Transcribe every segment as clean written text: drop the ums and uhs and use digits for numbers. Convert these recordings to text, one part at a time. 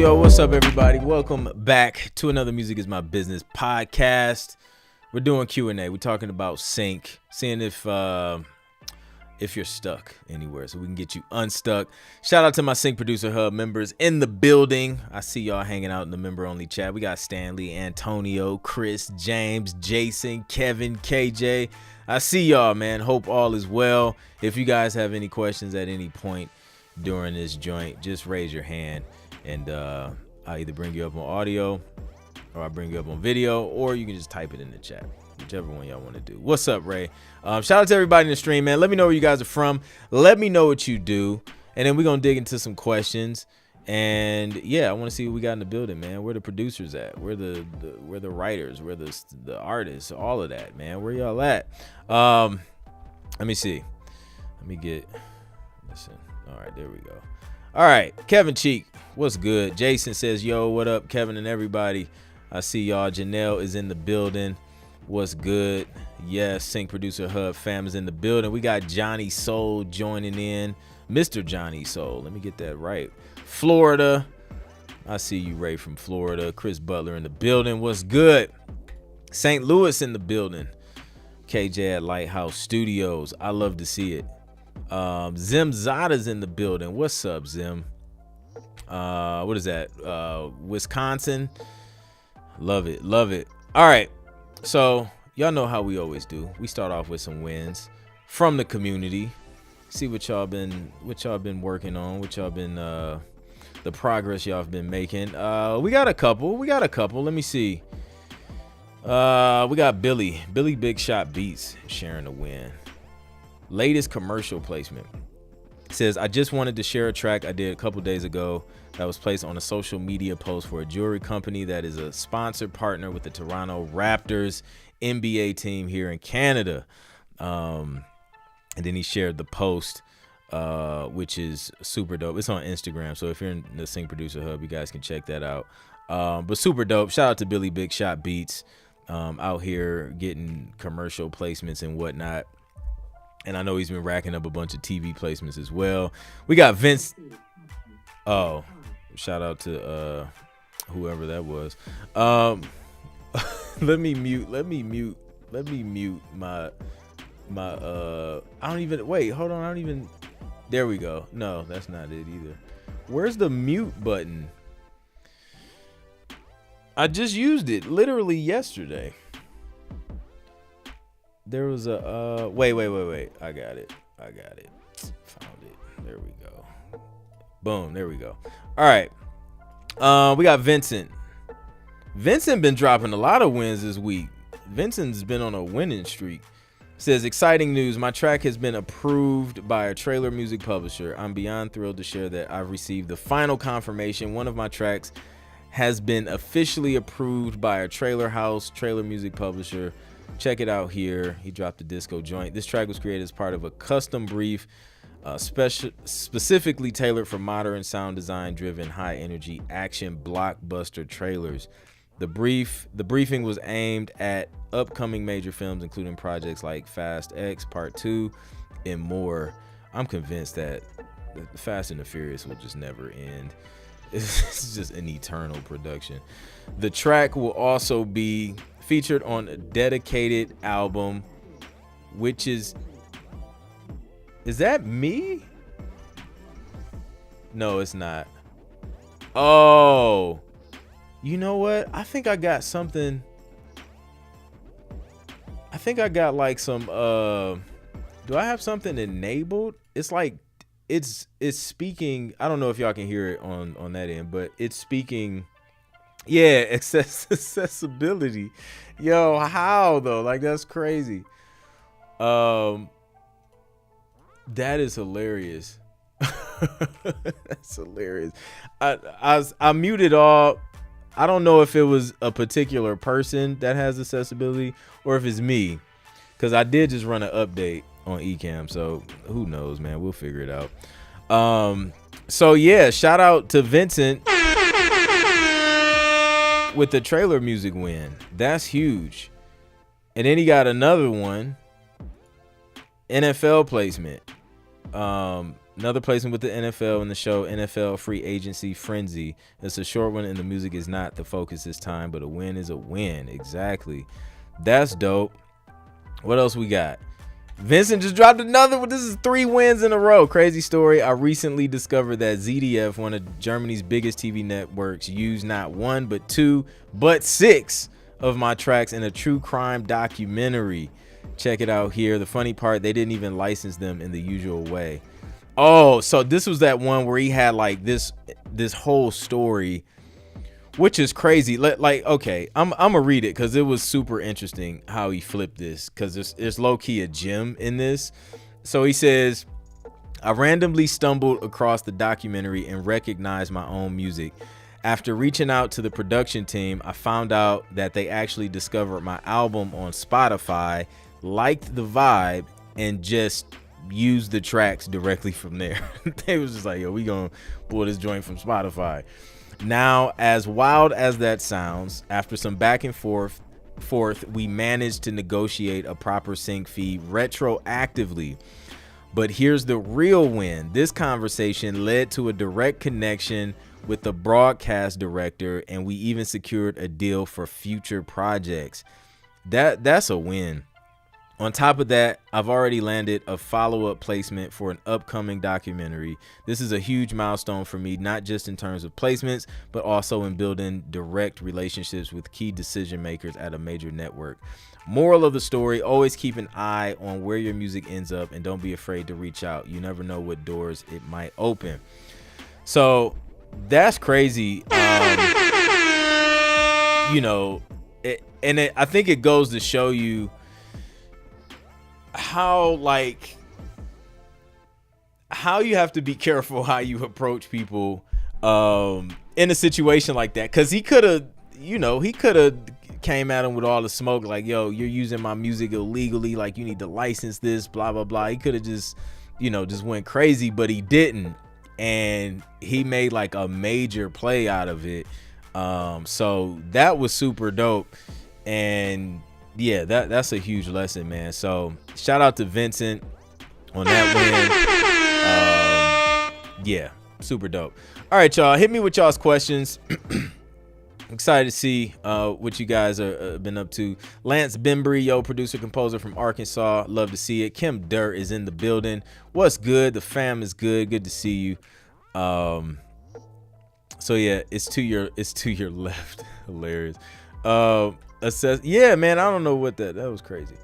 Yo, what's up, everybody? Welcome back to another Music is My Business podcast. We're doing Q&A. We're talking about sync, seeing if you're stuck anywhere so we can get you unstuck. Shout out to my Sync Producer Hub members in the building. I see y'all hanging out in the member-only chat. We got Stanley, Antonio, Chris, James, Jason, Kevin, KJ. I see y'all, man. Hope all is well. If you guys have any questions at any point during this joint, just raise your hand. And I'll either bring you up on audio or I'll bring you up on video, or you can just type it in the chat, whichever one y'all want to do. What's up, Ray? Shout out to everybody in the stream, man. Let me know where you guys are from. Let me know what you do. And then we're going to dig into some questions. And yeah, I want to see what we got in the building, man. Where the producers at? Where the writers? Where the artists? All of that, man. Where y'all at? Let me see. Listen. All right, there we go. All right, Kevin Cheek. What's good? Jason says, yo, what up, Kevin and everybody? I see y'all. Janelle is in the building. What's good? Yes, Sync Producer Hub fam is in the building. We got Johnny Soul joining in. Mr. Johnny Soul. Let me get that right. Florida. I see you, Ray, from Florida. Chris Butler in the building. What's good? St. Louis in the building. KJ at Lighthouse Studios. I love to see it. Zim Zada's in the building. What's up, Zim? What is that? Wisconsin. Love it. All right. So y'all know how we always do. We start off with some wins from the community. See what y'all been working on, what y'all been the progress y'all have been making. We got a couple. Let me see. We got Billy Big Shot Beats sharing the win. Latest commercial placement. Says, I just wanted to share a track I did a couple days ago that was placed on a social media post for a jewelry company that is a sponsored partner with the Toronto Raptors NBA team here in Canada. And then he shared the post, which is super dope. It's on Instagram, so if you're in the Sync Producer Hub, you guys can check that out. But super dope. Shout out to Billy Big Shot Beats, out here getting commercial placements and whatnot. And I know he's been racking up a bunch of TV placements as well. We got Vince. Oh, shout out to whoever that was. Let me mute my I don't even wait, hold on. I don't even. There we go. No, that's not it either. Where's the mute button? I just used it literally yesterday. There was a wait. I got it. Found it. There we go. Boom, there we go. All right. We got Vincent. Vincent been dropping a lot of wins this week. Vincent's been on a winning streak. Says, exciting news. My track has been approved by a trailer music publisher. I'm beyond thrilled to share that I've received the final confirmation. One of my tracks has been officially approved by a trailer music publisher. Check it out here. He dropped a disco joint. This track was created as part of a custom brief, specifically tailored for modern sound design driven high energy action blockbuster trailers. The briefing was aimed at upcoming major films, including projects like Fast X Part 2 and more. I'm convinced that the Fast and the Furious will just never end. It's just an eternal production. The track will also be featured on a dedicated album, which is that me? No, it's not. Oh, you know what? I think I got something. I think I got like some, do I have something enabled? It's like, it's speaking. I don't know if y'all can hear it on that end, but it's speaking. Yeah, accessibility. Yo, how though? Like, that's crazy. That is hilarious. That's hilarious. I muted all. I don't know if it was a particular person that has accessibility or if it's me, because I did just run an update on Ecamm, so who knows, man. We'll figure it out. So yeah, shout out to Vincent with the trailer music win. That's huge. And then he got another one, NFL placement. Another placement with the NFL in the show NFL Free Agency Frenzy. It's a short one and the music is not the focus this time, but a win is a win. Exactly. That's dope. What else we got? Vincent just dropped another one. This is 3 wins in a row. Crazy story. I recently discovered that ZDF, one of Germany's biggest TV networks, used not 1 but 2 but 6 of my tracks in a true crime documentary. Check it out here. The funny part, they didn't even license them in the usual way. Oh, so this was that one where he had like this whole story, which is crazy. Like, okay, I'm gonna read it because it was super interesting how he flipped this, because there's low-key a gem in this. So he says, I randomly stumbled across the documentary and recognized my own music. After reaching out to the production team, I found out that they actually discovered my album on Spotify, liked the vibe, and just used the tracks directly from there. They was just like, yo, we gonna pull this joint from Spotify. Now, as wild as that sounds, after some back and forth, we managed to negotiate a proper sync fee retroactively. But here's the real win. This conversation led to a direct connection with the broadcast director, and we even secured a deal for future projects. That's a win. On top of that, I've already landed a follow-up placement for an upcoming documentary. This is a huge milestone for me, not just in terms of placements, but also in building direct relationships with key decision makers at a major network. Moral of the story, always keep an eye on where your music ends up and don't be afraid to reach out. You never know what doors it might open. So that's crazy. You know, I think it goes to show you how you have to be careful how you approach people in a situation like that, because he could have came at him with all the smoke, like, yo, you're using my music illegally, like you need to license this, blah blah blah. He could have just went crazy, but he didn't, and he made like a major play out of it. So that was super dope, and yeah, that's a huge lesson, man. So shout out to Vincent on that win. Yeah, super dope. All right, y'all, hit me with y'all's questions. Excited to see what you guys are been up to. Lance Bembry, producer composer from Arkansas, love to see it. Kim Durr is in the building. What's good? The fam is good. Good to see you. So yeah, it's to your left. Hilarious. Yeah, man, I don't know what that was crazy.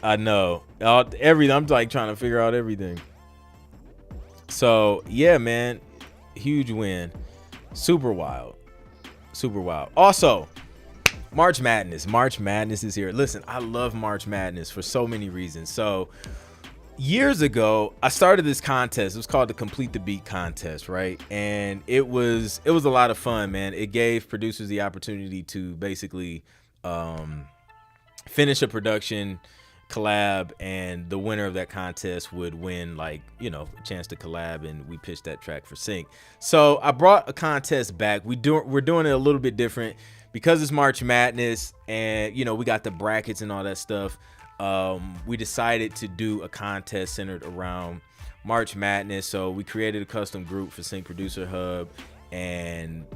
I know everything. I'm like trying to figure out everything. So yeah, man, huge win. Super wild. Also, March Madness is here. Listen, I love March Madness for so many reasons. So years ago, I started this contest. It was called the Complete the Beat contest, right? And it was a lot of fun, man. It gave producers the opportunity to basically finish a production, collab, and the winner of that contest would win, like, a chance to collab, and we pitched that track for Sync. So I brought a contest back. We're doing it a little bit different because it's March Madness, and we got the brackets and all that stuff. We decided to do a contest centered around March Madness. So we created a custom group for Sync Producer Hub, and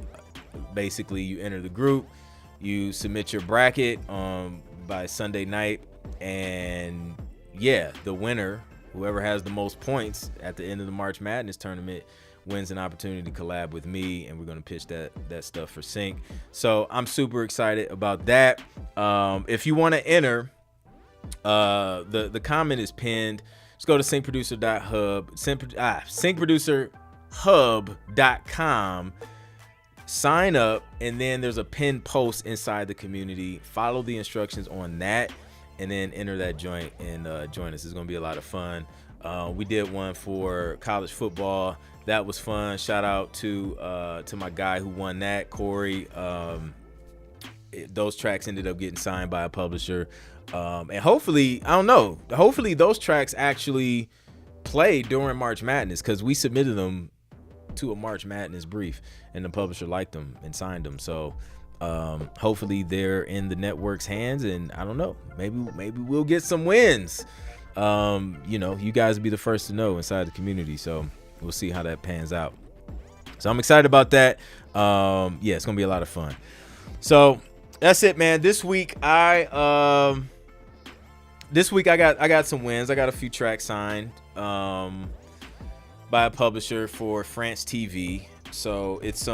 basically you enter the group, you submit your bracket by Sunday night, and yeah, the winner, whoever has the most points at the end of the March Madness tournament, wins an opportunity to collab with me, and we're going to pitch that stuff for Sync. So I'm super excited about that. If you want to enter, the comment is pinned. Just go to syncproducer.hub, syncproducerhub.com, sign up, and then there's a pinned post inside the community. Follow the instructions on that, and then enter that joint and join us. It's gonna be a lot of fun. We did one for college football. That was fun. Shout out to my guy who won that, Corey. Those tracks ended up getting signed by a publisher. And hopefully, I don't know, hopefully those tracks actually play during March Madness, because we submitted them to a March Madness brief and the publisher liked them and signed them. So hopefully they're in the network's hands, and I don't know, maybe we'll get some wins. You guys will be the first to know inside the community, so we'll see how that pans out. So I'm excited about that. Yeah, it's gonna be a lot of fun. So that's it, man. This week I got some wins. I got a few tracks signed by a publisher for France TV. So it's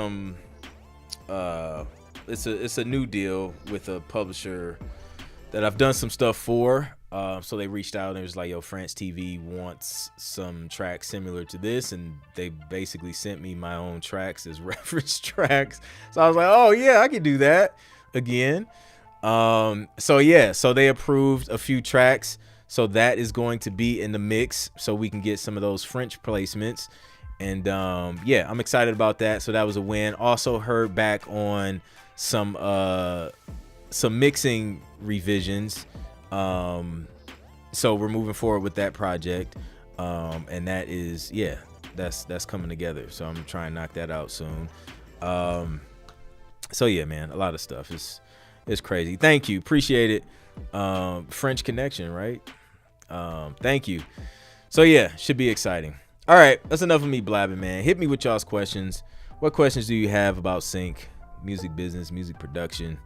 it's a new deal with a publisher that I've done some stuff for. So they reached out and it was like, yo, France TV wants some tracks similar to this, and they basically sent me my own tracks as reference tracks. So I was like, oh yeah, I can do that again. So they approved a few tracks, so that is going to be in the mix, so we can get some of those French placements. And yeah, I'm excited about that. So that was a win. Also heard back on some mixing revisions. So we're moving forward with that project. And that is, yeah, that's coming together. So I'm trying to knock that out soon. So yeah, man, a lot of stuff. It's crazy. Thank you. Appreciate it. French Connection, right? Thank you. So yeah, should be exciting. All right, that's enough of me blabbing, man. Hit me with y'all's questions. What questions do you have about Sync, music business, music production,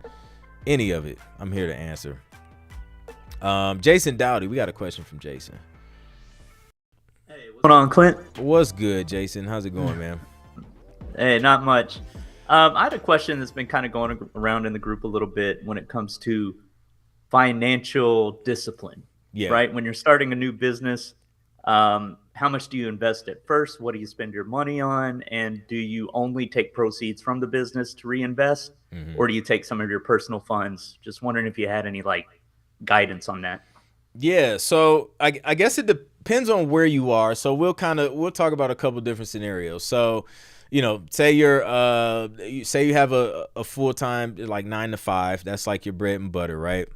any of it? I'm here to answer. Jason Dowdy, we got a question from Jason. Hey, what's going on, Clint? What's good, Jason? How's it going, man? Hey, not much. I had a question that's been kind of going around in the group a little bit when it comes to financial discipline. Yeah. Right? When you're starting a new business, how much do you invest at first? What do you spend your money on? And do you only take proceeds from the business to reinvest? Mm-hmm. Or do you take some of your personal funds? Just wondering if you had any like guidance on that. Yeah, so I guess it depends on where you are. So we'll talk about a couple different scenarios. So, say say you have a full-time like 9 to 5. That's like your bread and butter, right?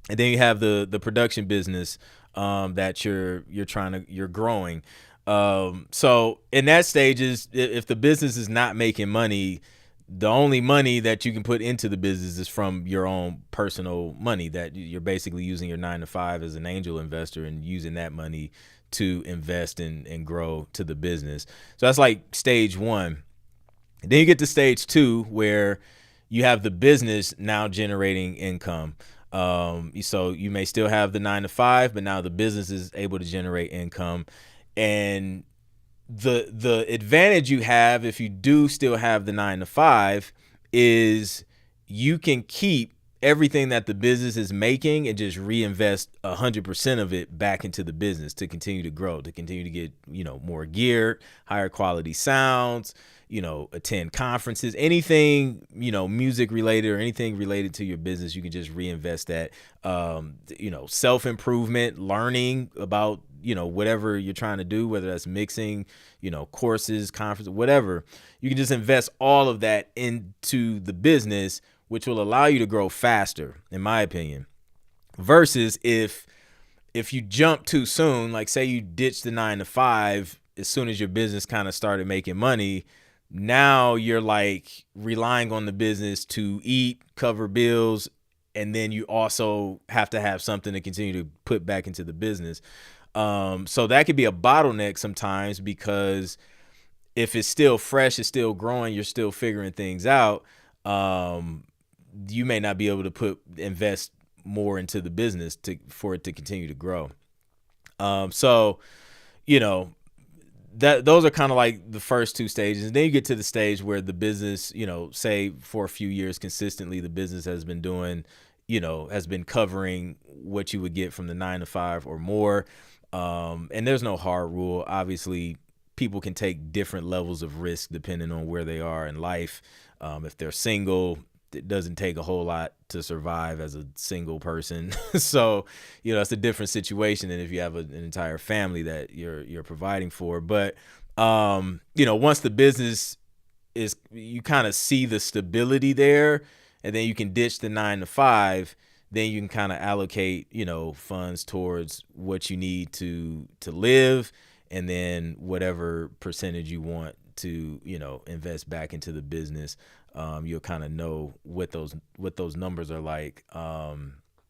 And then you have the production business that you're growing. So in that stage is if the business is not making money, the only money that you can put into the business is from your own personal money that you're basically using your 9 to 5 as an angel investor and using that money to invest and grow to the business. So that's like stage one. Then you get to stage two where you have the business now generating income. So you may still have the 9 to 5, but now the business is able to generate income. And the advantage you have if you do still have the 9 to 5 is you can keep everything that the business is making and just reinvest 100% of it back into the business to continue to grow, to continue to get, more gear, higher quality sounds, attend conferences, anything, music related or anything related to your business. You can just reinvest that, self-improvement, learning about, whatever you're trying to do, whether that's mixing, courses, conferences, whatever. You can just invest all of that into the business, which will allow you to grow faster, in my opinion, versus if you jump too soon, like say you ditch the 9 to 5 as soon as your business kind of started making money. Now you're like relying on the business to eat, cover bills, and then you also have to have something to continue to put back into the business. So that could be a bottleneck sometimes because if it's still fresh, it's still growing, you're still figuring things out. You may not be able to invest more into the business for it to continue to grow. Those are kind of like the first two stages. And then you get to the stage where the business, say for a few years consistently, the business has been doing, has been covering what you would get from the 9 to 5 or more. And there's no hard rule. Obviously, people can take different levels of risk depending on where they are in life. If they're single, it doesn't take a whole lot to survive as a single person. So, it's a different situation than if you have an entire family that you're providing for. But, once the business is, you kind of see the stability there, and then you can ditch the 9 to 5, then you can kind of allocate, funds towards what you need to live, and then whatever percentage you want to, invest back into the business. You'll kind of know what those numbers are like.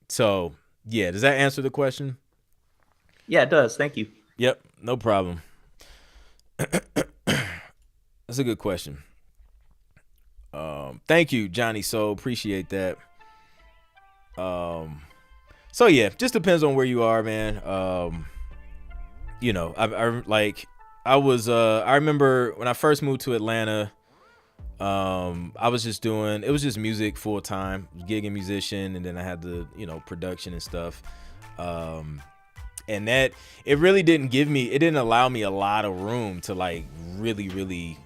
So yeah, does that answer the question? Yeah, it does. Thank you. Yep, no problem. That's a good question. Thank you, Johnny. So appreciate that. So yeah, just depends on where you are, man. I remember when I first moved to Atlanta, I was just it was just music full time, gigging musician, and then I had the, production and stuff. And that, it really didn't allow me a lot of room to like really, really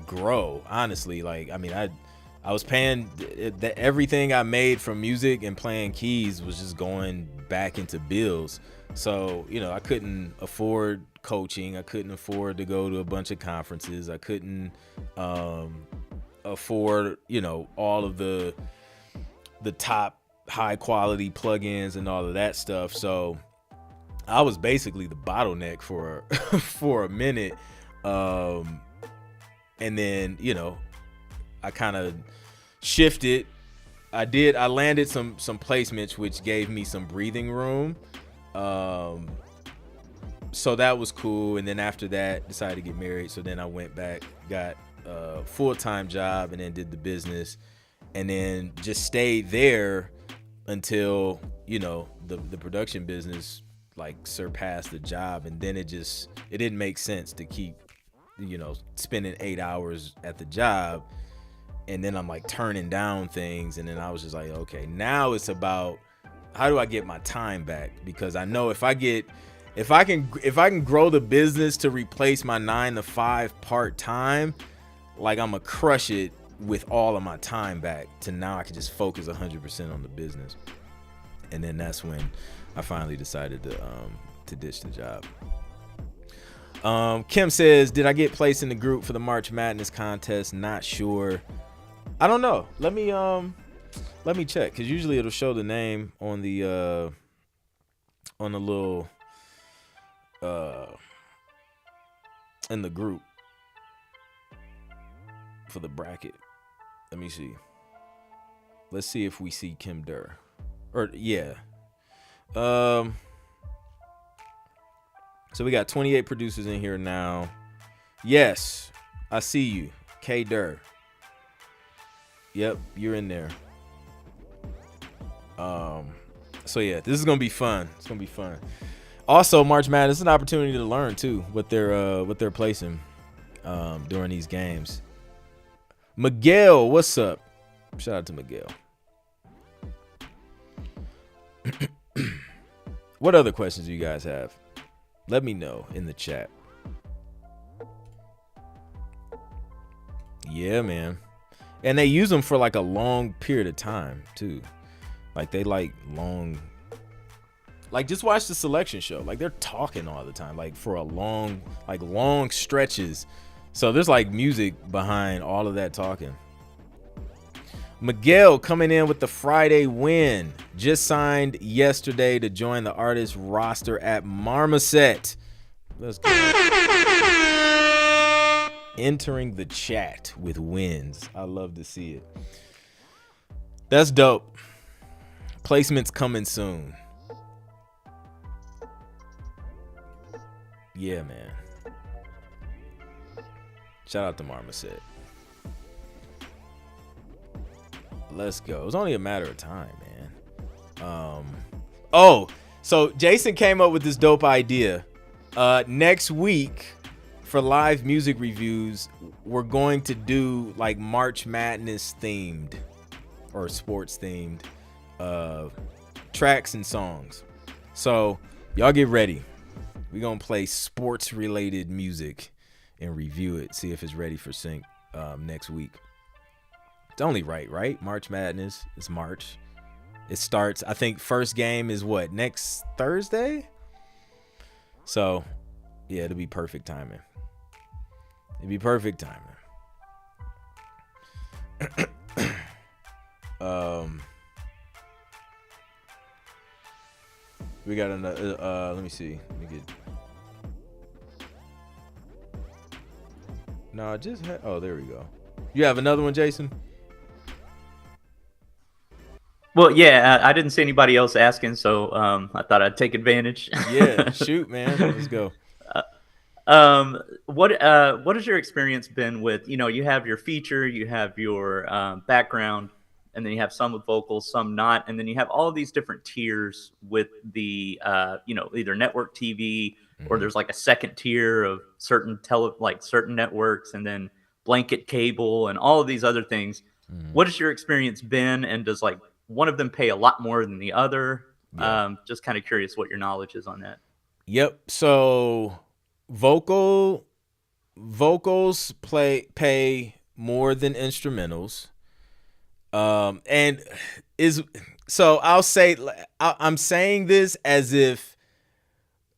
grow, honestly. Like, I mean, I was paying everything I made from music and playing keys was just going back into bills. So, I couldn't afford coaching. I couldn't afford to go to a bunch of conferences. I couldn't afford, all of the top high quality plugins and all of that stuff. So I was basically the bottleneck for for a minute. And then, I kind of shifted. I landed some placements which gave me some breathing room. So that was cool. And then after that, decided to get married. So then I went back, got a full-time job, and then did the business, and then just stayed there until, the production business like surpassed the job. And then it didn't make sense to keep, spending 8 hours at the job. And then I'm like turning down things. And then I was just like, okay, now it's about how do I get my time back? Because I know if I get If I can grow the business to replace my 9 to 5 part-time, like I'm gonna crush it with all of my time back to now I can just focus 100% on the business. And then that's when I finally decided to ditch the job. Kim says, did I get placed in the group for the March Madness contest? Not sure. I don't know. Let me check, because usually it'll show the name on the little in the group for the bracket. Let me see. Let's see if we see Kim Durr. Or yeah. So we got 28 producers in here now. Yes, I see you, K Durr. Yep, you're in there. So yeah, this is gonna be fun. It's gonna be fun. Also, March Madness is an opportunity to learn too what they're placing during these games. Miguel, what's up? Shout out to Miguel. What other questions do you guys have? Let me know in the chat. Yeah, man. And they use them for like a long period of time too. Like they like long, like just watch the selection show. Like they're talking all the time, like for a long stretches. So there's like music behind all of that talking. Miguel coming in with the Friday win. Just signed yesterday to join the artist roster at Marmoset. Let's go. Entering the chat with wins. I love to see it. That's dope. Placements coming soon. Yeah, man. Shout out to Marmoset. Let's go. It was only a matter of time, man. So Jason came up with this dope idea. Next week for live music reviews, we're going to do like March Madness themed or sports themed tracks and songs. So y'all get ready. We're gonna play sports related music and review it, see if it's ready for sync next week. It's only right? March Madness. It's March. It starts, I think first game is what, next Thursday? So yeah, it'll be perfect timing. It'd be perfect timing. We got another, let me see. Let me get. No, oh, there we go. You have another one, Jason? Well, yeah, I didn't see anybody else asking, so I thought I'd take advantage. Yeah, shoot, man. Let's go. What has your experience been with, you have your feature, you have your background, and then you have some with vocals, some not, and then you have all of these different tiers with the either network TV or there's like a second tier of certain certain networks, and then blanket cable and all of these other things. What has your experience been, and does like one of them pay a lot more than the other? Yeah. Just kind of curious what your knowledge is on that. Yep. So vocals pay more than instrumentals. And so I'll say, I'm saying this as if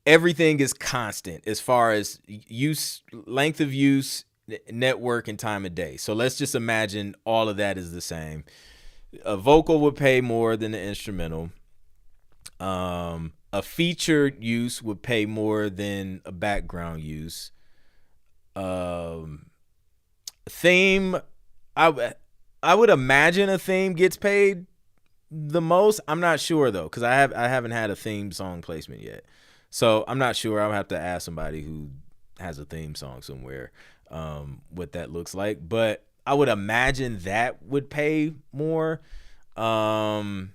everything is constant as far as use, length of use, network, and time of day. So let's just imagine all of that is the same. A vocal would pay more than the instrumental. A featured use would pay more than a background use. Theme, I would imagine a theme gets paid the most. I'm not sure though, because I haven't had a theme song placement yet, so I'm not sure. I'll have to ask somebody who has a theme song somewhere what that looks like. But I would imagine that would pay more. And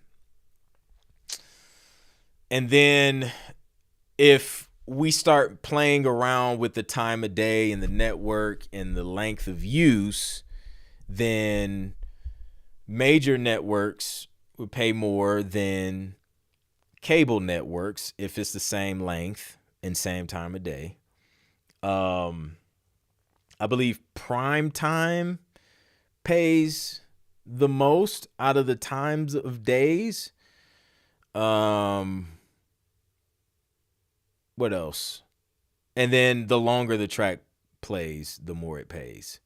then if we start playing around with the time of day and the network and the length of use, then major networks would pay more than cable networks if it's the same length. and same time of day. I believe prime time pays the most out of the times of days. What else? And then the longer the track plays, the more it pays.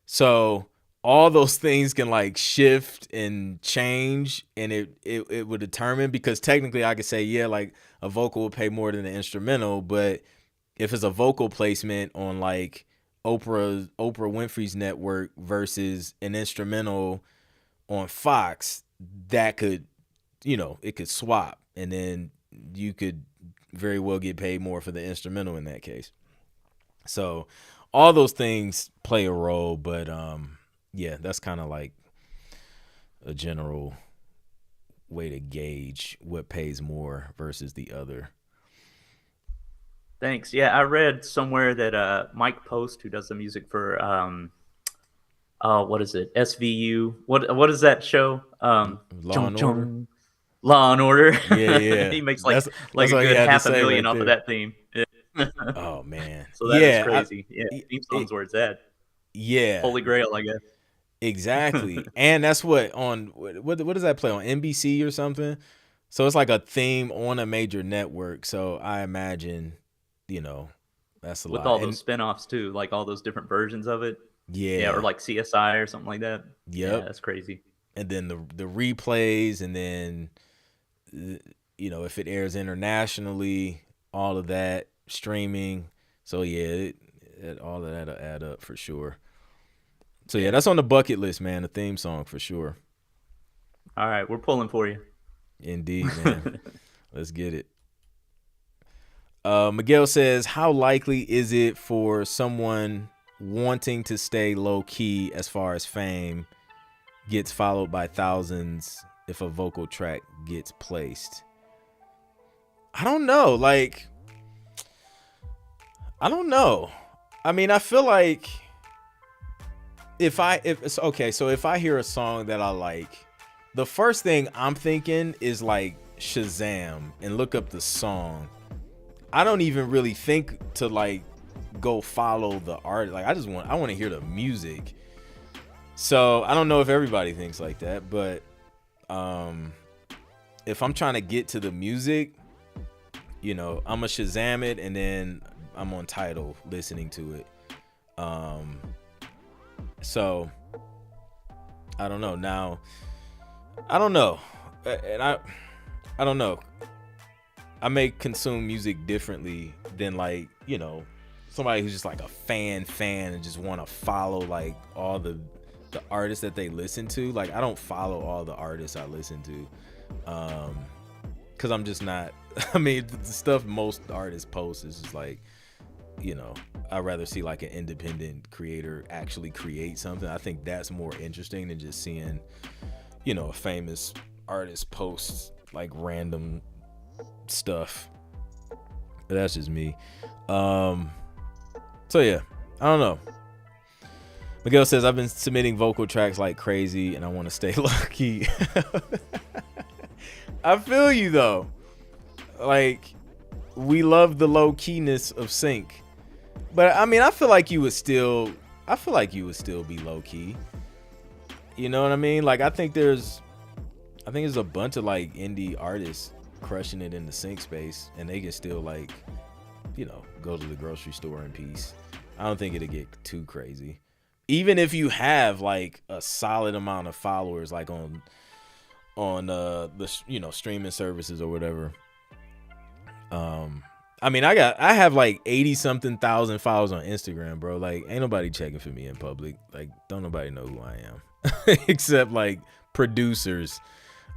So all those things can like shift and change, and it would determine, because technically I could say, yeah, like a vocal will pay more than an instrumental, but if it's a vocal placement on like Oprah Winfrey's network versus an instrumental on Fox, that could, it could swap, and then you could very well get paid more for the instrumental in that case. So all those things play a role, but yeah, that's kind of like a general way to gauge what pays more versus the other. Thanks. Yeah, I read somewhere that Mike Post, who does the music for what is it? SVU. What is that show? Law and Order. Law and Order. Yeah, yeah. He makes like all a good $500,000 right off there. of that theme. Oh man. So that is crazy. Theme song's where it's at. Yeah. Holy Grail, I guess. Exactly. And that's what does that play on, NBC or something? So it's like a theme on a major network. So I imagine, that's a lot. With all those spinoffs too, like all those different versions of it. Yeah. Or like CSI or something like that. Yep. Yeah, that's crazy. And then the replays, and then if it airs internationally, all of that streaming. So yeah, all of that'll add up for sure. So yeah, that's on the bucket list, man. The theme song for sure. All right, we're pulling for you. Indeed, man. Let's get it. Miguel says, how likely is it for someone wanting to stay low key as far as fame gets followed by thousands if a vocal track gets placed? I don't know. Like, I don't know. I mean, I feel like if I hear a song that I like, the first thing I'm thinking is like Shazam and look up the song. I don't even really think to like go follow the artist. Like I want to hear the music. So I don't know if everybody thinks like that, but if I'm trying to get to the music, I'm a Shazam it, and then I'm on Tidal listening to it. So I don't know. Now I don't know, and I don't know. I may consume music differently than like, somebody who's just like a fan and just want to follow like all the artists that they listen to. Like I don't follow all the artists I listen to, because I'm just not. I mean, the stuff most artists post is just like, I'd rather see like an independent creator actually create something. I think that's more interesting than just seeing, a famous artist post like random stuff. But that's just me. So yeah, I don't know. Miguel says, I've been submitting vocal tracks like crazy and I want to stay lucky. I feel you though. Like, we love the low keyness of sync. But I mean, I feel like you would still be low key. You know what I mean? Like I think there's a bunch of like indie artists crushing it in the sync space, and they can still like, go to the grocery store in peace. I don't think it'll get too crazy. Even if you have like a solid amount of followers, like on the streaming services or whatever. I mean, I have like 80 something thousand followers on Instagram, bro. Like, ain't nobody checking for me in public. Like, don't nobody know who I am except like producers.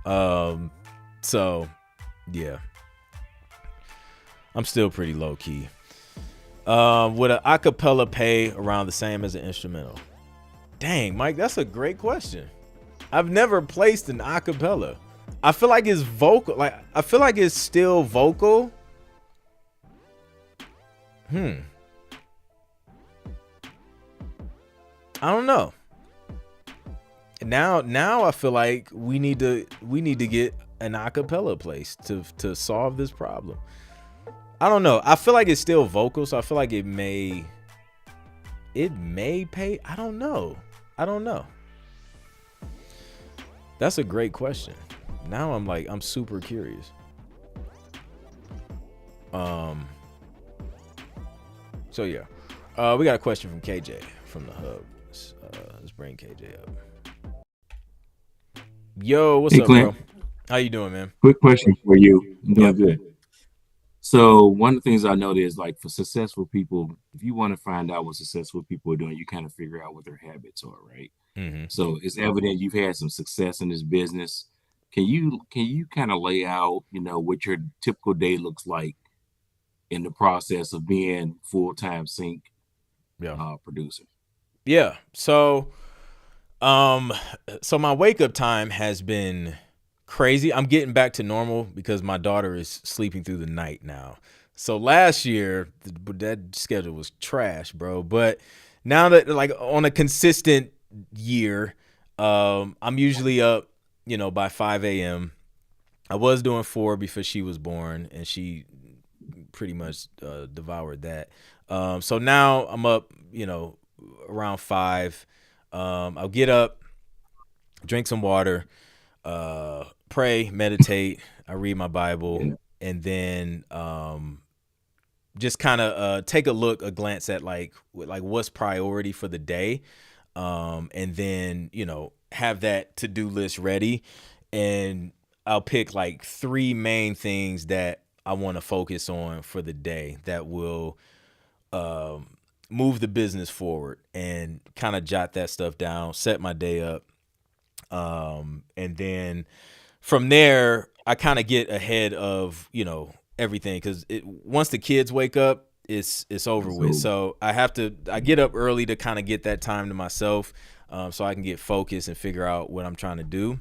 So yeah, I'm still pretty low key. Would an acapella pay around the same as an instrumental? Dang, Mike, that's a great question. I've never placed an acapella. I feel like it's vocal. Like, I feel like it's still vocal. I don't know. Now I feel like we need to get an acapella placed to solve this problem. I don't know. I feel like it's still vocal, so I feel like it may pay. I don't know. That's a great question. Now I'm super curious. So yeah, we got a question from KJ from the hub. Let's bring KJ up. Yo, what's up, Clint, bro? How you doing, man? quick question for you. I'm doing Yep. good. So one of the things I know is like for successful people, if you want to find out what successful people are doing, you kind of figure out what their habits are, right? Mm-hmm. So it's evident you've had some success in this business. Can you kind of lay out, what your typical day looks like in the process of being full-time sync producer? Yeah. So my wake up time has been crazy. I'm getting back to normal because my daughter is sleeping through the night now. So last year that schedule was trash, bro. But now that like on a consistent year, I'm usually up, by 5 a.m. I was doing 4 before she was born, and she pretty much devoured that. So now I'm up, around 5. I'll get up, drink some water, pray, meditate. I read my Bible, and then just kind of take a glance at like what's priority for the day, and then have that to-do list ready, and I'll pick like 3 main things that I want to focus on for the day that will move the business forward, and kind of jot that stuff down, set my day up. And then from there, I kind of get ahead of, everything. Cause once the kids wake up, it's over with. So I get up early to kind of get that time to myself. So I can get focused and figure out what I'm trying to do.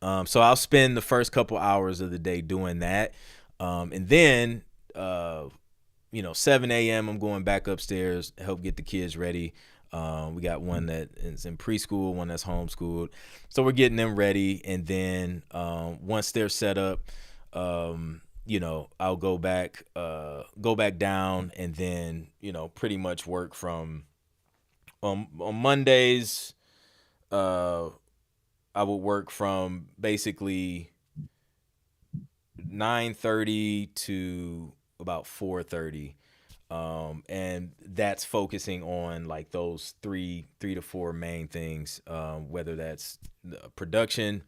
So I'll spend the first couple hours of the day doing that. And then, 7 a.m. I'm going back upstairs to help get the kids ready. We got one that is in preschool, one that's homeschooled. So we're getting them ready. And then once they're set up, I'll go back down, and then, pretty much work from on Mondays. I would work from basically 9:30 to about 4:30. And that's focusing on like those three to 4 main things, whether that's production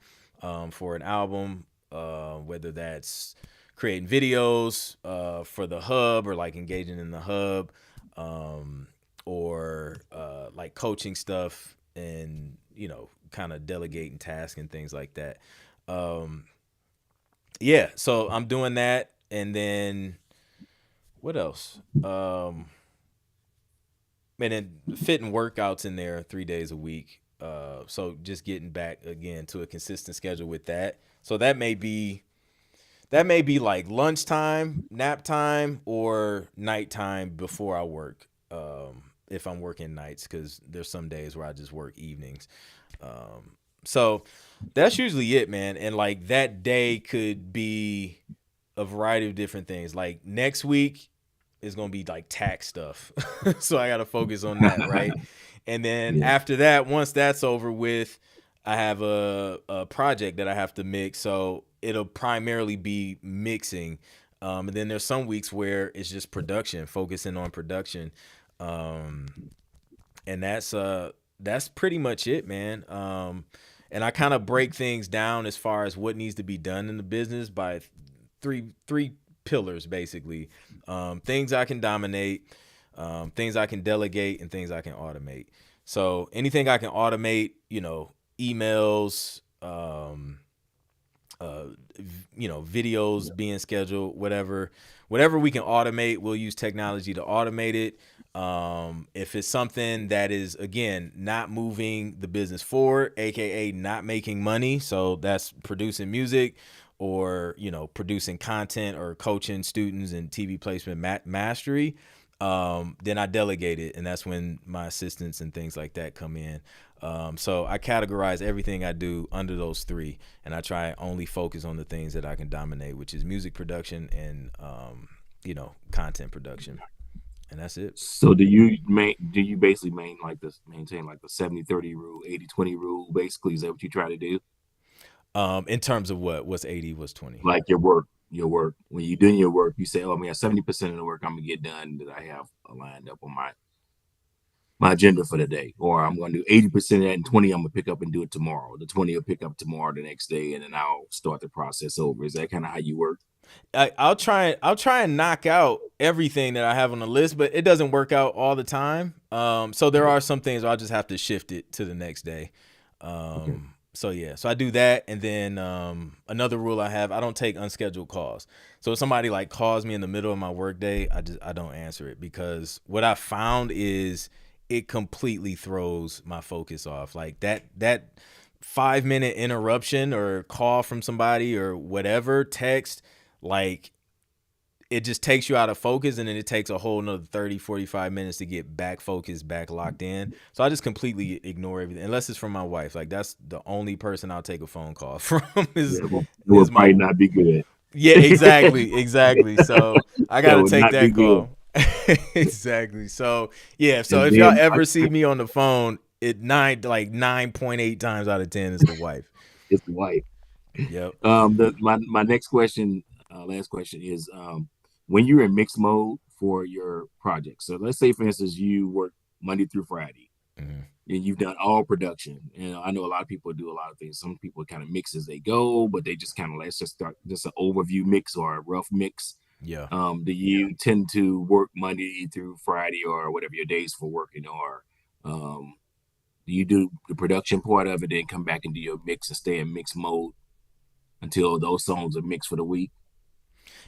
for an album, whether that's creating videos for the hub, or like engaging in the hub, or like coaching stuff, and kind of delegating tasks and things like that. So I'm doing that, and then what else? And then fitting workouts in there 3 days a week. So just getting back again to a consistent schedule with that. So that may be like lunchtime, nap time, or nighttime before I work. If I'm working nights, because there's some days where I just work evenings. So that's usually it, man. And like that day could be a variety of different things. Like next week is going to be like tax stuff. So I got to focus on that. Right. And then after that, once that's over with, I have a project that I have to mix. So it'll primarily be mixing. And then there's some weeks where it's just production, focusing on production. And that's pretty much it, man. And I kind of break things down as far as what needs to be done in the business by three pillars, basically. Things I can dominate, things I can delegate, and things I can automate. So anything I can automate, emails, videos being scheduled, whatever we can automate, we'll use technology to automate it. If it's something that is, again, not moving the business forward, aka not making money, so that's producing music, or producing content, or coaching students in TV placement mastery, then I delegate it, and that's when my assistants and things like that come in. So I categorize everything I do under those 3, and I try only focus on the things that I can dominate, which is music production content production, and that's it. So do you basically maintain like the 70-30 rule, 80-20 rule? Basically, is that what you try to do? In terms of what's 80, what's 20? Like your work. When you're doing your work, you say, "Oh, man, 70% of the work I'm gonna get done that I have lined up on my agenda for the day, or I'm gonna do 80% of that, and 20 I'm gonna pick up and do it tomorrow. The 20 will pick up tomorrow, the next day, and then I'll start the process over." Is that kind of how you work? I'll try and knock out everything that I have on the list, but it doesn't work out all the time. So there Okay. are some things where I'll just have to shift it to the next day. Okay. So yeah, so I do that, and then another rule I have: I don't take unscheduled calls. So if somebody like calls me in the middle of my workday, I don't answer it, because what I found is it completely throws my focus off. Like that 5 minute interruption or call from somebody or whatever, text, like it just takes you out of focus, and then it takes a whole nother 30, 45 minutes to get back focused, back locked in. So I just completely ignore everything, unless it's from my wife. Like that's the only person I'll take a phone call from is Yeah, well, it is would my probably not be good. yeah, exactly. So I That gotta would take not be that good. call. Exactly. So yeah, so And if y'all then ever see me on the phone, 9.8 times out of 10 is the wife. it's the wife. Yep. My next question, last question is, when you're in mix mode for your project. So let's say, for instance, you work Monday through Friday, Mhm. and you've done all production. And I know a lot of people do a lot of things. Some people kind of mix as they go, but they just kind of let's just start just an overview mix or a rough mix. Yeah. Do you tend to work Monday through Friday or whatever your days for working, or um, do you do the production part of it, then come back and do your mix and stay in mix mode until those songs are mixed for the week?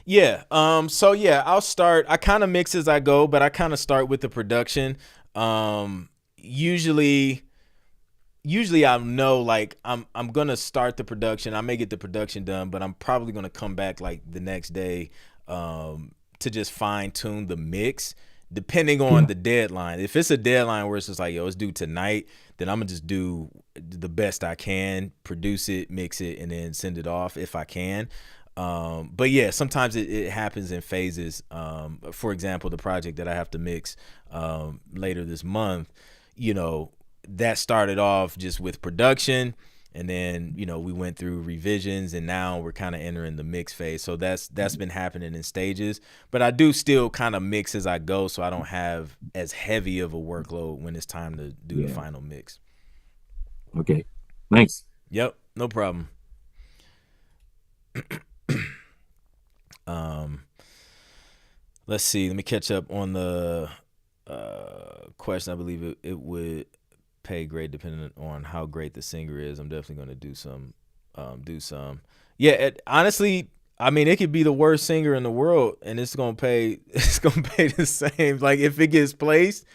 Yeah. So yeah, I kind of mix as I go, but I kind of start with the production. Usually I know, like, I'm gonna start the production. I may get the production done, but I'm probably gonna come back like the next day to just fine tune the mix, depending on Yeah. the deadline. If it's a deadline where it's just like, yo, it's due tonight, then I'm gonna just do the best I can, produce it, mix it, and then send it off if I can. But yeah, sometimes it happens in phases. For example, the project that I have to mix later this month, that started off just with production, and then we went through revisions, and now we're kind of entering the mix phase. So that's been happening in stages, but I do still kind of mix as I go, so I don't have as heavy of a workload when it's time to do the Yeah. final mix. Okay. Thanks. Yep, no problem. um let's see, let me catch up on the question. I believe it would pay great depending on how great the singer is. I'm definitely going to do some. Yeah, honestly, I mean, it could be the worst singer in the world, and it's going to pay it's going to pay the same. Like, if it gets placed,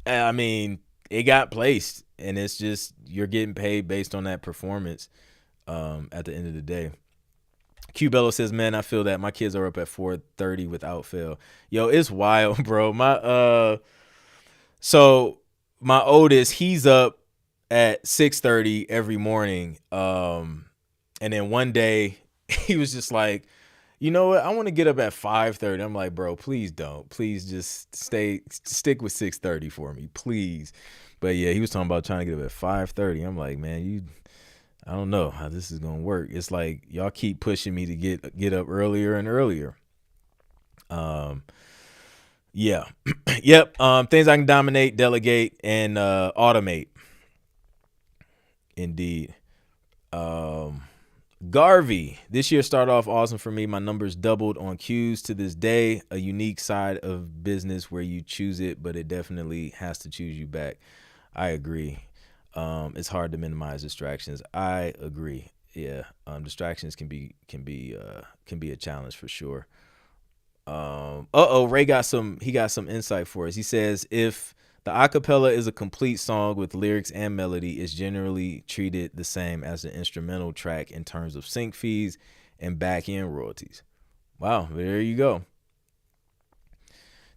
I mean, it got placed, and it's just you're getting paid based on that performance at the end of the day. Q Bello says, "Man, I feel that. My kids are up at 4:30 without fail." Yo, it's wild, bro. So my oldest, he's up at 6:30 every morning. And then one day he was just like, "You know what? I want to get up at 5:30." I'm like, "Bro, please don't. Please just stick with 6:30 for me, please." But yeah, he was talking about trying to get up at 5:30. I'm like, "Man, I don't know how this is gonna work. It's like y'all keep pushing me to get up earlier and earlier." Yeah. Yep. Things I can dominate, delegate, and automate. Indeed. Garvey, this year started off awesome for me. My numbers doubled on cues to this day. A unique side of business where you choose it, but it definitely has to choose you back. I agree. It's hard to minimize distractions. I agree. Yeah. Distractions can be a challenge for sure. Ray got some insight for us. He says, if the acapella is a complete song with lyrics and melody, it's generally treated the same as an instrumental track in terms of sync fees and back end royalties. Wow, there you go.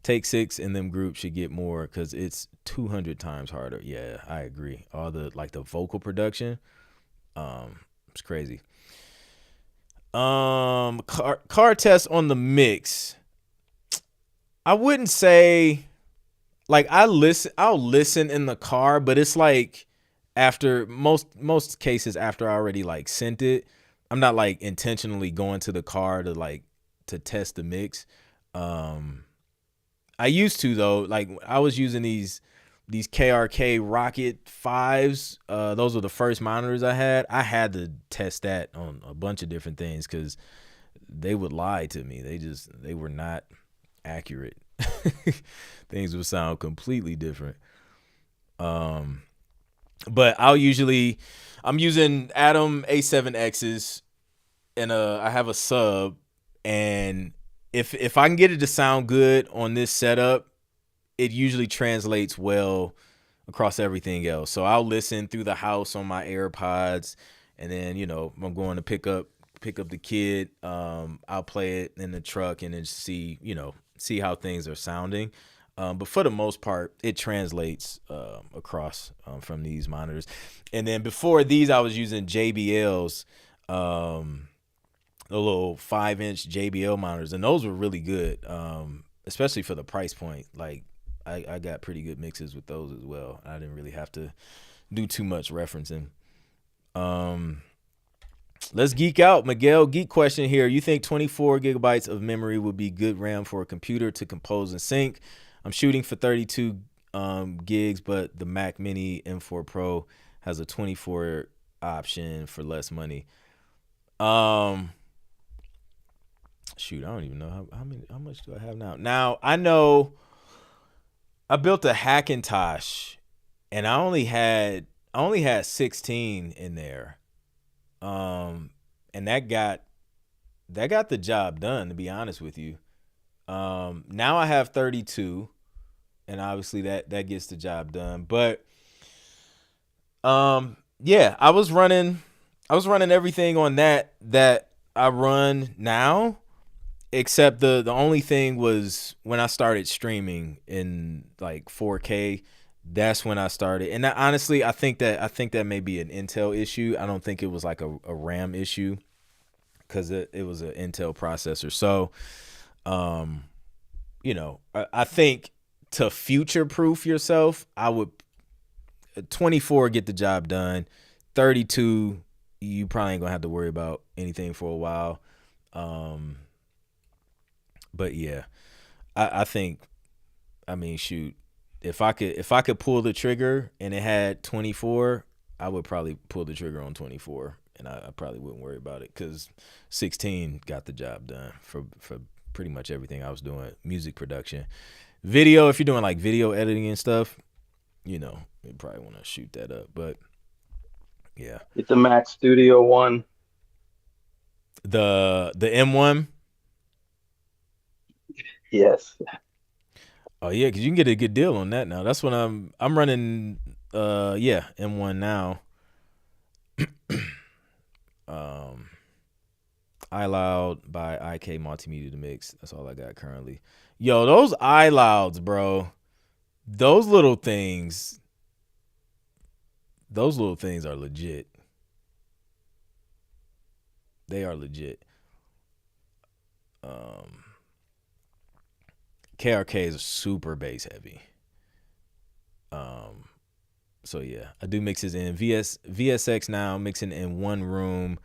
Take Six and them groups should get more because it's 200 times harder. Yeah, I agree. All the vocal production, it's crazy. Car test on the mix. I wouldn't say like I'll listen in the car, but it's like after most cases after I already like sent it, I'm not like intentionally going to the car to test the mix. I used to though, like I was using these KRK Rocket 5s. Those were the first monitors I had. I had to test that on a bunch of different things because they would lie to me. They were not accurate. Things would sound completely different. But I'm using Atom A7Xs and I have a sub, and if I can get it to sound good on this setup, it usually translates well across everything else. So I'll listen through the house on my AirPods, and then I'm going to pick up the kid. I'll play it in the truck and then see how things are sounding. But for the most part, it translates across from these monitors. And then before these, I was using JBLs, the little 5-inch JBL monitors, and those were really good, especially for the price point. Like I got pretty good mixes with those as well. I didn't really have to do too much referencing. Let's geek out. Miguel, geek question here. You think 24 gigabytes of memory would be good RAM for a computer to compose and sync? I'm shooting for 32 gigs, but the Mac Mini M4 Pro has a 24 option for less money. Shoot, I don't even know how much do I have now. Now I know I built a Hackintosh, and I only had 16 in there. And that got the job done, to be honest with you. Now I have 32, and obviously that gets the job done. But yeah, I was running everything on that I run now, except the only thing was when I started streaming in like 4K. That's when I started, and that, honestly, I think that may be an Intel issue. I don't think it was like a RAM issue, because it was an Intel processor. So, I think to future-proof yourself, I would 24 get the job done. 32, you probably ain't gonna have to worry about anything for a while. But yeah, I think, shoot. If I could pull the trigger and it had 24, I would probably pull the trigger on 24, and I probably wouldn't worry about it, because 16 got the job done for pretty much everything I was doing. Music production, video. If you're doing like video editing and stuff, you probably want to shoot that up. But yeah, it's a Mac Studio One. The M1. Yes. Oh yeah, because you can get a good deal on that now. That's what I'm running. M1 now. iLoud by IK Multimedia to mix. That's all I got currently. Yo, those iLouds, bro. Those little things are legit. They are legit. KRK is super bass heavy. So yeah, I do mixes in VSX now, mixing in one room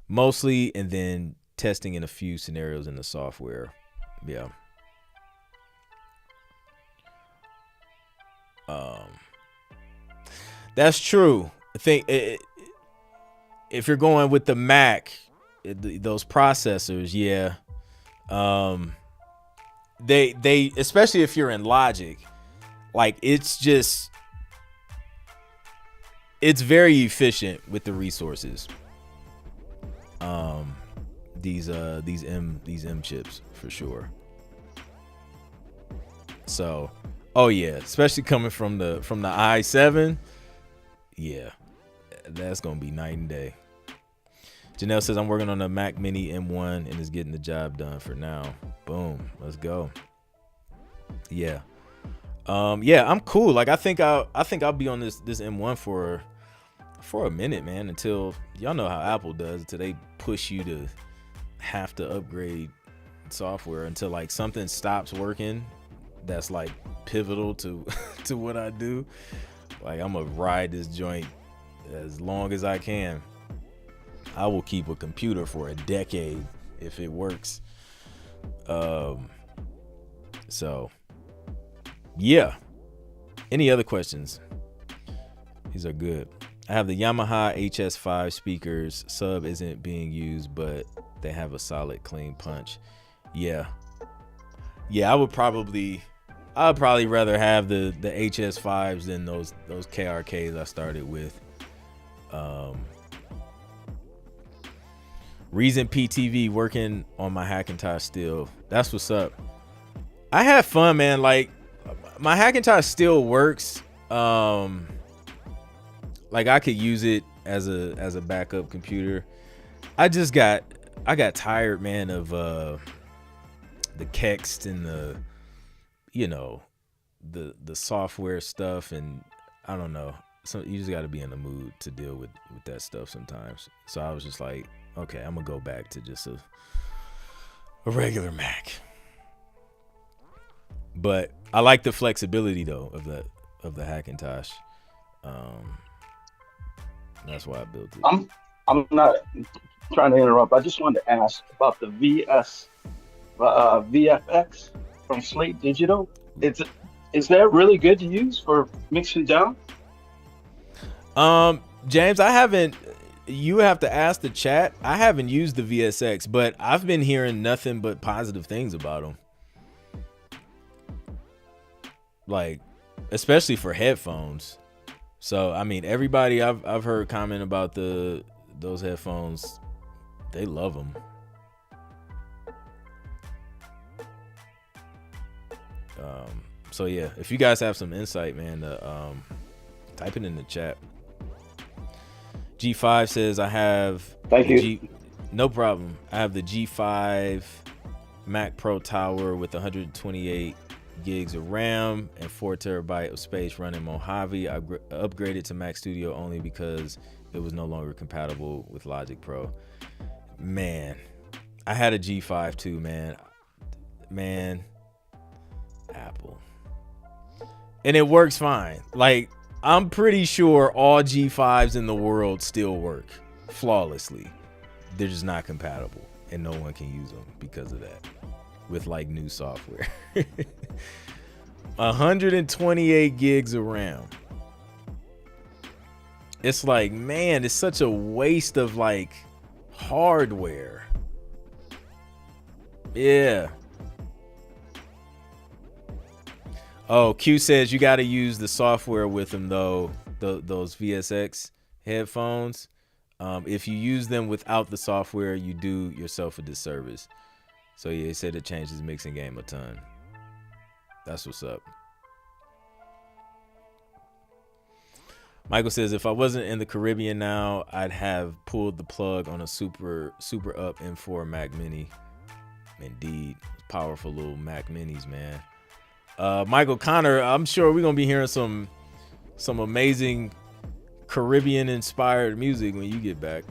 mostly, and then testing in a few scenarios in the software. Yeah. That's true. I think if you're going with the Mac, those processors, yeah. They especially if you're in Logic, like it's very efficient with the resources. These M chips for sure. So, oh yeah, especially coming from the i7, yeah, that's gonna be night and day. Janelle says, I'm working on a Mac Mini M1 and is getting the job done for now. Boom. Let's go. Yeah. I'm cool. Like I think I'll be on this M1 for a minute, man, until y'all know how Apple does, until they push you to have to upgrade software until like something stops working that's like pivotal to to what I do. Like, I'm gonna ride this joint as long as I can. I will keep a computer for a decade if it works. So yeah. Any other questions? These are good. I have the Yamaha HS5 speakers. Sub isn't being used, but they have a solid, clean punch. Yeah. I would probably rather have the HS5s than those KRKs I started with. Reason PTV working on my Hackintosh still. That's what's up. I had fun, man. Like, my Hackintosh still works. Like, I could use it as a backup computer. I got tired, man, of the Kext and the software stuff, and I don't know. So you just got to be in the mood to deal with that stuff sometimes. So I was just like, okay, I'm gonna go back to just a regular Mac. But I like the flexibility though of the Hackintosh. That's why I built it. I'm not trying to interrupt. I just wanted to ask about the VFX from Slate Digital. Is that really good to use for mixing down? James, you have to ask the chat. I haven't used the VSX, but I've been hearing nothing but positive things about them. Like, especially for headphones. So, I mean, everybody I've heard comment about those headphones, they love them. So yeah, if you guys have some insight, man, type it in the chat. G5 says I have. Thank you. No problem. I have the G5 Mac Pro Tower with 128 gigs of RAM and 4 terabyte of space running Mojave. I upgraded to Mac Studio only because it was no longer compatible with Logic Pro. Man, I had a G5 too, man. Apple. And it works fine. Like, I'm pretty sure all G5s in the world still work flawlessly. They're just not compatible, and no one can use them because of that with like new software. 128 gigs of RAM. It's like, man, it's such a waste of like hardware. Yeah. Oh, Q says you got to use the software with them though. Those VSX headphones. If you use them without the software, you do yourself a disservice. So yeah, he said it changed his mixing game a ton. That's what's up. Michael says, if I wasn't in the Caribbean now, I'd have pulled the plug on a super up M4 Mac Mini. Indeed, powerful little Mac Minis, man. Michael Connor, I'm sure we're gonna be hearing some amazing Caribbean inspired music when you get back.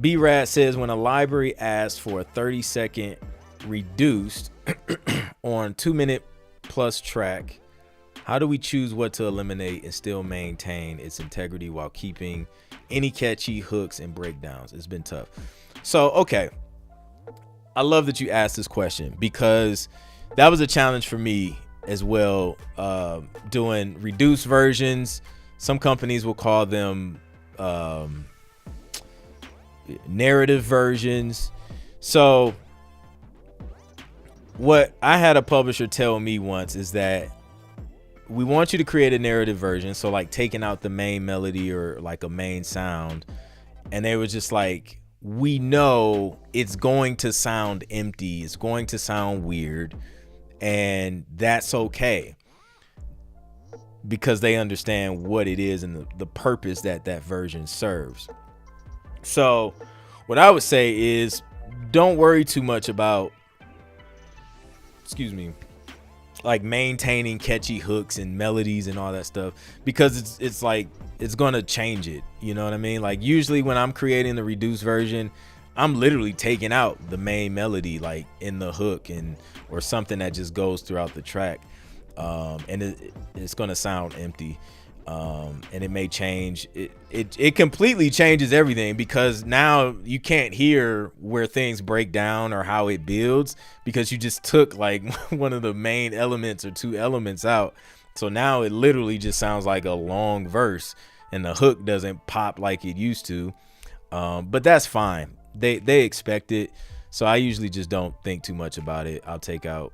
B-Rat says, when a library asks for a 30-second reduced on 2-minute plus track, how do we choose what to eliminate and still maintain its integrity while keeping any catchy hooks and breakdowns? It's been tough. So, okay. I love that you asked this question because that was a challenge for me as well, doing reduced versions. Some companies will call them narrative versions. So what I had a publisher tell me once is that we want you to create a narrative version, so like taking out the main melody or like a main sound, and they were just like, we know it's going to sound empty, it's going to sound weird, and that's okay, because they understand what it is and the purpose that version serves. So what I would say is, don't worry too much about, like maintaining catchy hooks and melodies and all that stuff, because it's like, it's gonna change it, you know what I mean? Like, usually when I'm creating the reduced version, I'm literally taking out the main melody like in the hook or something that just goes throughout the track, and it's gonna sound empty, and it may change. It completely changes everything, because now you can't hear where things break down or how it builds, because you just took like one of the main elements or two elements out. So now it literally just sounds like a long verse, and the hook doesn't pop like it used to. But that's fine. They expect it. So I usually just don't think too much about it. I'll take out,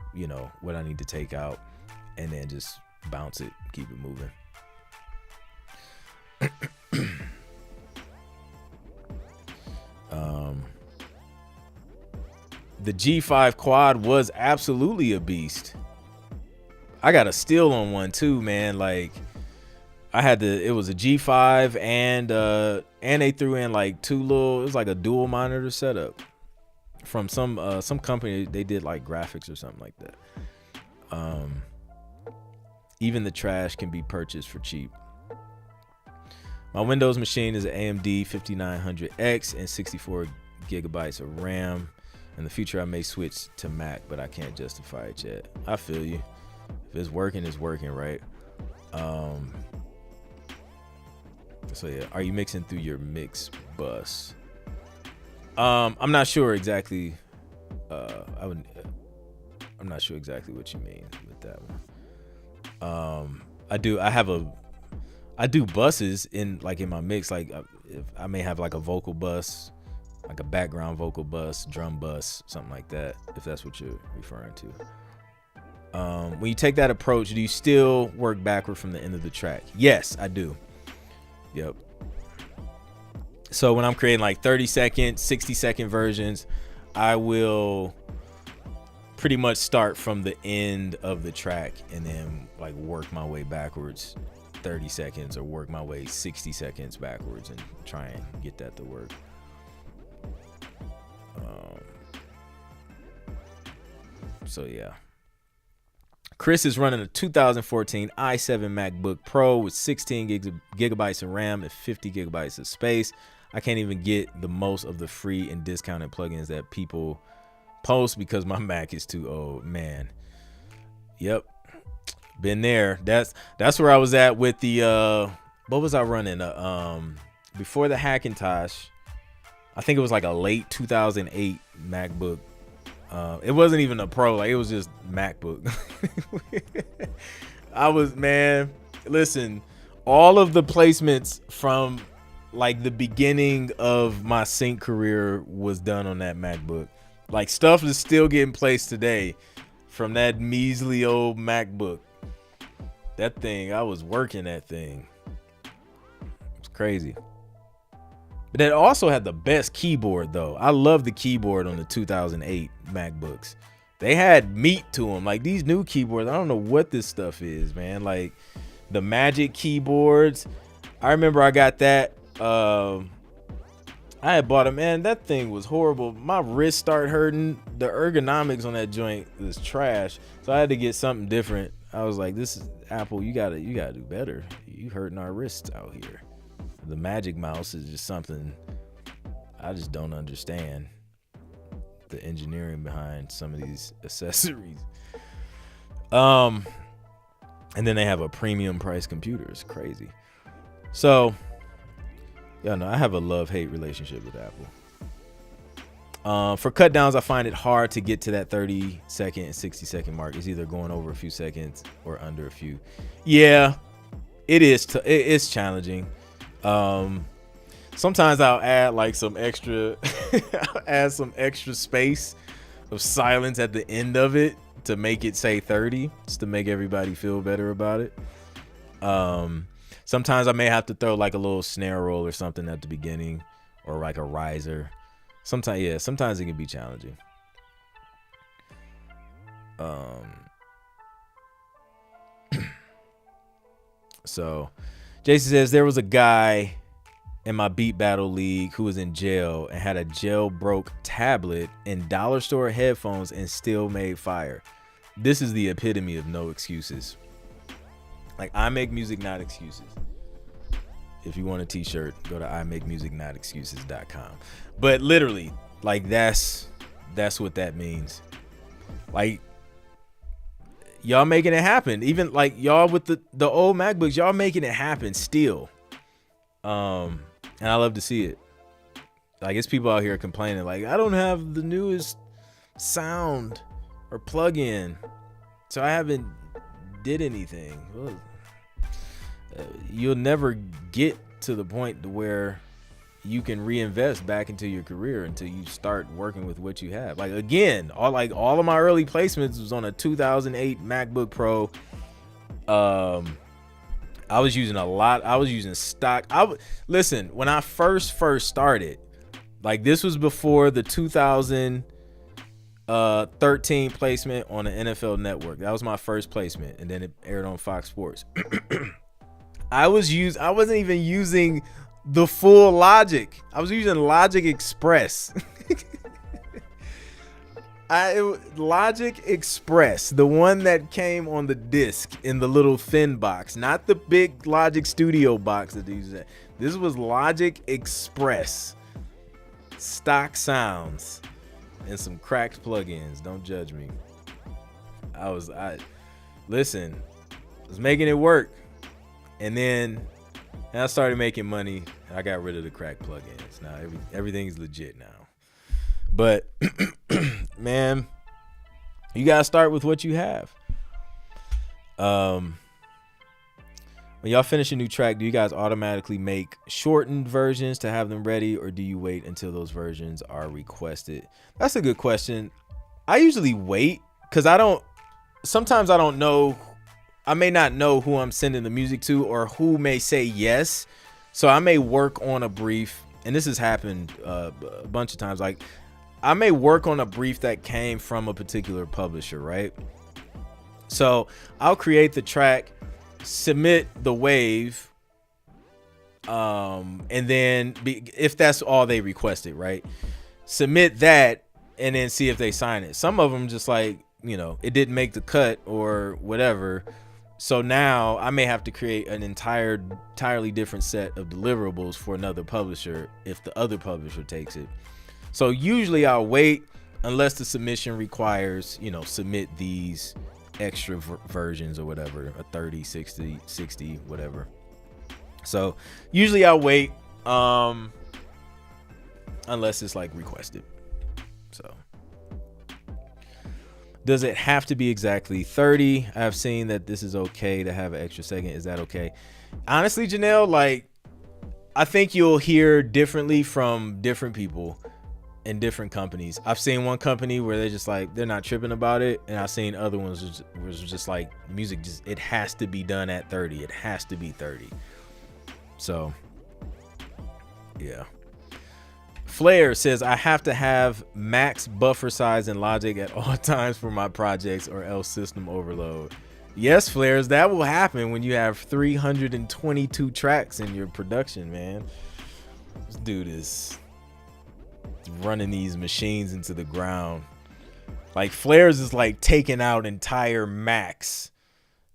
what I need to take out, and then just bounce it, keep it moving. The G5 quad was absolutely a beast. I got a steal on one too, man. Like, it was a G5 and they threw in like it was like a dual monitor setup from some company. They did like graphics or something like that. Even the trash can be purchased for cheap. My Windows machine is an AMD 5900X and 64 gigabytes of RAM. In the future, I may switch to Mac, but I can't justify it yet. I feel you. If it's working, it's working, right? So yeah, are you mixing through your mix bus? I'm not sure exactly. I'm not sure exactly what you mean with that one. I do buses in my mix. Like, if I may have like a vocal bus, like a background vocal bus, drum bus, something like that, if that's what you're referring to. When you take that approach, do you still work backward from the end of the track? Yes, I do. Yep. So when I'm creating like 30-second, 60-second versions, I will pretty much start from the end of the track and then like work my way backwards 30 seconds, or work my way 60 seconds backwards and try and get that to work. So yeah. Chris is running a 2014 i7 MacBook Pro with 16 gigabytes of RAM and 50 gigabytes of space. I can't even get the most of the free and discounted plugins that people post because my Mac is too old, man. Yep. Been there. That's where I was at with the what was I running? Before the Hackintosh, I think it was like a late 2008 MacBook. It wasn't even a Pro, like it was just MacBook. Listen, all of the placements from like the beginning of my sync career was done on that MacBook. Like, stuff is still getting placed today from that measly old MacBook. That thing, I was working that thing. It's crazy. But that also had the best keyboard, though. I love the keyboard on the 2008 MacBooks. They had meat to them. Like, these new keyboards, I don't know what this stuff is, man. Like, the Magic keyboards. I remember I got that. I had bought it, man. That thing was horrible. My wrist started hurting. The ergonomics on that joint was trash. So I had to get something different. I was like, this is Apple. You gotta do better. You hurting our wrists out here. The Magic Mouse is just something I just don't understand. The engineering behind some of these accessories. And then they have a premium price computer. It's crazy. So, yeah, no, I have a love-hate relationship with Apple. For cut downs, I find it hard to get to that 30-second and 60-second mark. It's either going over a few seconds or under a few. Yeah, it is. It's challenging. Sometimes I'll add like some extra space of silence at the end of it to make it say 30, just to make everybody feel better about it. Sometimes I may have to throw like a little snare roll or something at the beginning, or like a riser. Sometimes it can be challenging. So Jason says, there was a guy in my Beat Battle League who was in jail and had a jailbroke tablet and dollar store headphones and still made fire. This is the epitome of no excuses. Like, I make music, not excuses. If you want a t-shirt, go to imakemusicnotexcuses.com. But literally, like that's what that means. Like, y'all making it happen. Even like y'all with the old MacBooks, y'all making it happen still. And I love to see it. Like, it's people out here complaining like, I don't have the newest sound or plug-in, so I haven't did anything. Well, you'll never get to the point to where you can reinvest back into your career until you start working with what you have. Like, again, all of my early placements was on a 2008 MacBook Pro. I was using a lot. I was using stock. Listen, when I first started, like, this was before the 2013 placement on the NFL Network. That was my first placement, and then it aired on Fox Sports. I wasn't even using the full Logic. I was using Logic Express. Logic Express, the one that came on the disc in the little thin box, not the big Logic Studio box that they use. This was Logic Express. Stock sounds and some cracked plugins. Don't judge me. I was making it work. And then I started making money, and I got rid of the cracked plugins. Now everything's legit now. But man, you gotta start with what you have. When y'all finish a new track, do you guys automatically make shortened versions to have them ready, or do you wait until those versions are requested? That's a good question. I usually wait, because sometimes I don't know. I may not know who I'm sending the music to or who may say yes. So I may work on a brief, and this has happened a bunch of times. Like, I may work on a brief that came from a particular publisher, right? So I'll create the track, submit the wave, and then if that's all they requested, right? Submit that and then see if they sign it. Some of them just like, it didn't make the cut or whatever. So now I may have to create an entirely different set of deliverables for another publisher if the other publisher takes it. So usually I'll wait unless the submission requires, submit these extra versions or whatever, a 30, 60, whatever. So usually I'll wait unless it's like requested. So does it have to be exactly 30? I've seen that this is okay to have an extra second. Is that okay? Honestly, Janelle, like, I think you'll hear differently from different people in different companies. I've seen one company where they're just like, they're not tripping about it. And I've seen other ones was just like, music, it has to be done at 30. It has to be 30. So, yeah. Flair says, I have to have max buffer size in Logic at all times for my projects or else system overload. Yes, Flairs, that will happen when you have 322 tracks in your production, man. This dude is running these machines into the ground. Like, Flairs is like taking out entire Macs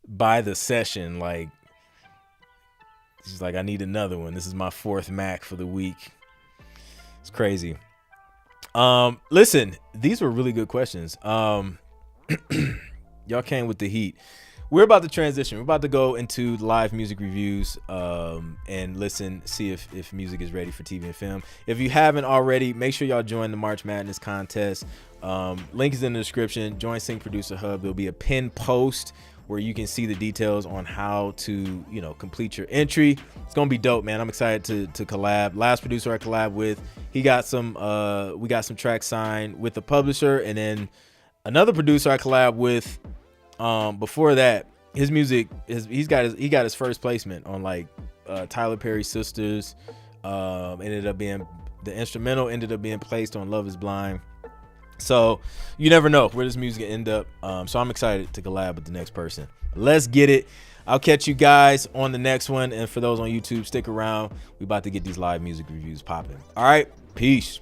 by the session. Like, he's like, I need another one. This is my 4th Mac for the week. It's crazy. Listen, these were really good questions. Y'all came with the heat. We're about to transition. We're about to go into live music reviews and listen, see if music is ready for TV and film. If you haven't already, make sure y'all join the March Madness contest. Link is in the description. Join Sync Producer Hub. There'll be a pinned post where you can see the details on how to, complete your entry. It's gonna be dope, man. I'm excited to collab. Last producer I collab with, we got some tracks signed with the publisher, and then another producer I collab with. Before that, his music he got his first placement on like Tyler Perry Sisters. Ended up being the instrumental ended up being placed on Love Is Blind. So you never know where this music end up. So I'm excited to collab with the next person. Let's get it. I'll catch you guys on the next one. And for those on YouTube, stick around. We about to get these live music reviews popping. All right. Peace.